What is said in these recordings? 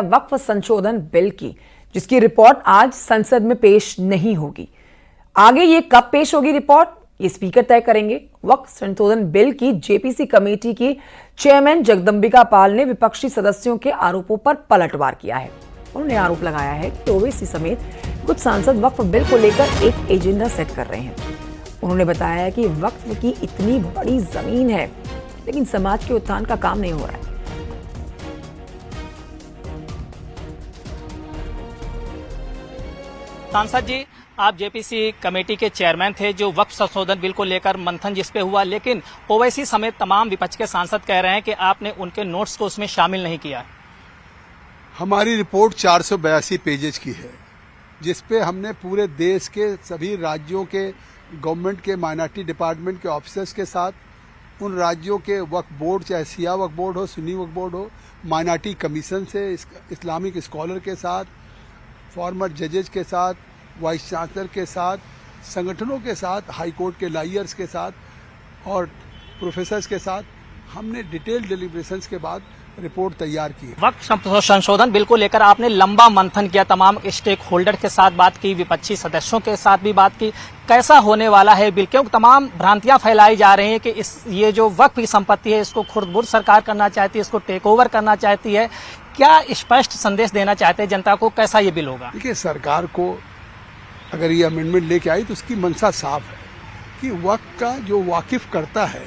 वक्फ संशोधन बिल की, जिसकी रिपोर्ट आज संसद में पेश नहीं होगी। आगे ये कब पेश होगी रिपोर्ट, ये स्पीकर तय करेंगे। वक्फ संशोधन बिल की जेपीसी कमेटी की चेयरमैन जगदंबिका पाल ने विपक्षी सदस्यों के आरोपों पर पलटवार किया है। उन्होंने आरोप लगाया है कि ओवैसी समेत कुछ सांसद वक्फ बिल को लेकर एक एजेंडा सेट कर रहे हैं। उन्होंने बताया है कि वक्फ की इतनी बड़ी जमीन है, लेकिन समाज के उत्थान का काम नहीं हो रहा है। सांसद जी, आप जेपीसी कमेटी के चेयरमैन थे जो वक्फ संशोधन बिल को लेकर मंथन जिस पे हुआ, लेकिन ओवैसी समेत तमाम विपक्ष के सांसद कह रहे हैं कि आपने उनके नोट्स को उसमें शामिल नहीं किया। हमारी रिपोर्ट 482 पेजेज की है, जिसपे हमने पूरे देश के सभी राज्यों के गवर्नमेंट के माइनॉरिटी डिपार्टमेंट के ऑफिसर्स के साथ, उन राज्यों के वक्फ बोर्ड, चाहे सिया वक्फ बोर्ड हो, सुन्नी वक्फ बोर्ड हो, माइनॉरिटी कमीशन से, इस्लामिक स्कॉलर के साथ, फॉर्मर जजेज के साथ, वाइस चांसलर के साथ, संगठनों के साथ, हाई कोर्ट के लॉयर्स के साथ और प्रोफेसर्स के साथ हमने डिटेल डिलिब्रेशंस के बाद रिपोर्ट तैयार की। वक्फ संशोधन बिल को लेकर आपने लंबा मंथन किया, तमाम स्टेक होल्डर के साथ बात की, विपक्षी सदस्यों के साथ भी बात की। कैसा होने वाला है बिल? क्योंकि तमाम भ्रांतियां फैलाई जा रही हैं कि ये जो वक्फ की संपत्ति है इसको खुर्द-बुर्द सरकार करना चाहती है, इसको टेक ओवर करना चाहती है। क्या स्पष्ट संदेश देना चाहते हैं जनता को, कैसा ये बिल होगा? देखिए, सरकार को अगर ये अमेंडमेंट लेके आई तो उसकी मंशा साफ है कि वक्फ का जो वाकिफ करता है,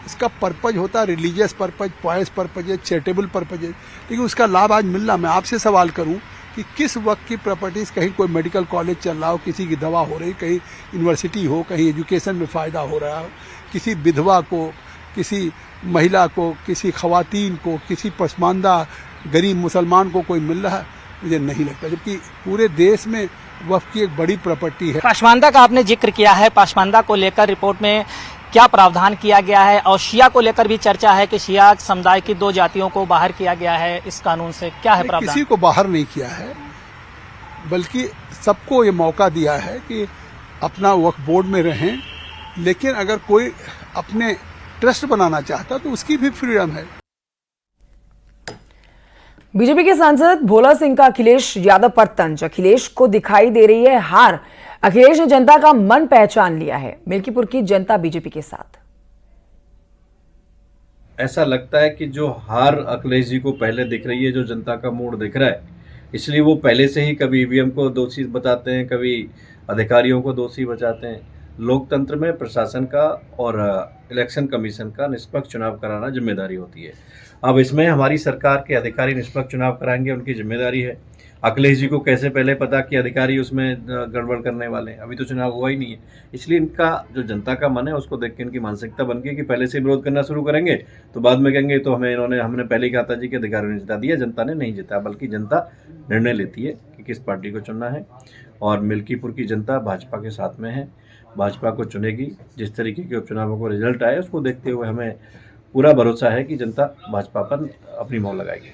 इसका पर्पज होता है रिलीजियस पर्पज, पॉयस पर्पज है, चैरिटेबल पर्पज है, लेकिन उसका लाभ आज मिल रहा। मैं आपसे सवाल करूं कि किस वक्त की प्रॉपर्टीज, कहीं कोई मेडिकल कॉलेज चल रहा हो, किसी की दवा हो रही, कहीं यूनिवर्सिटी हो, कहीं एजुकेशन में फ़ायदा हो रहा हो, किसी विधवा को, किसी महिला को, किसी खवातीन को, किसी पसमानदा गरीब मुसलमान को कोई मिल रहा है? मुझे नहीं लगता, जबकि पूरे देश में वक्फ की एक बड़ी प्रॉपर्टी है। पासमानदा का आपने जिक्र किया है, पासमानदा को लेकर रिपोर्ट में क्या प्रावधान किया गया है? और शिया को लेकर भी चर्चा है कि शिया समुदाय की 2 जातियों को बाहर किया गया है इस कानून से, क्या है प्रावधान? किसी को बाहर नहीं किया है, बल्कि सबको ये मौका दिया है कि अपना वक्फ बोर्ड में रहें, लेकिन अगर कोई अपने ट्रस्ट बनाना चाहता तो उसकी भी फ्रीडम है। बीजेपी के सांसद भोला सिंह का अखिलेश यादव पर तंज। अखिलेश को दिखाई दे रही है हार। अखिलेश ने जनता का मन पहचान लिया है। मिल्कीपुर की जनता बीजेपी के साथ। ऐसा लगता है कि जो हार अखिलेश जी को पहले दिख रही है, जो जनता का मूड दिख रहा है, इसलिए वो पहले से ही कभी ईवीएम को दोषी बताते हैं, कभी अधिकारियों को दोषी बताते हैं। लोकतंत्र में प्रशासन का और इलेक्शन कमीशन का निष्पक्ष चुनाव कराना जिम्मेदारी होती है। अब इसमें हमारी सरकार के अधिकारी निष्पक्ष चुनाव कराएंगे, उनकी जिम्मेदारी है। अखिलेश जी को कैसे पहले पता कि अधिकारी उसमें गड़बड़ करने वाले हैं? अभी तो चुनाव हुआ ही नहीं है। इसलिए इनका जो जनता का मन है उसको देख के इनकी मानसिकता बन गई कि पहले से विरोध करना शुरू करेंगे तो बाद में कहेंगे तो हमने पहले ही कहा था जी कि अधिकारियों ने जिता दिया। जनता ने नहीं जिता, बल्कि जनता निर्णय लेती है कि किस पार्टी को चुनना है। और मिल्कीपुर की जनता भाजपा के साथ में है, भाजपा को चुनेगी। जिस तरीके के उपचुनावों को रिजल्ट आए उसको देखते हुए हमें पूरा भरोसा है कि जनता भाजपा पर अपनी मोहर लगाएगी।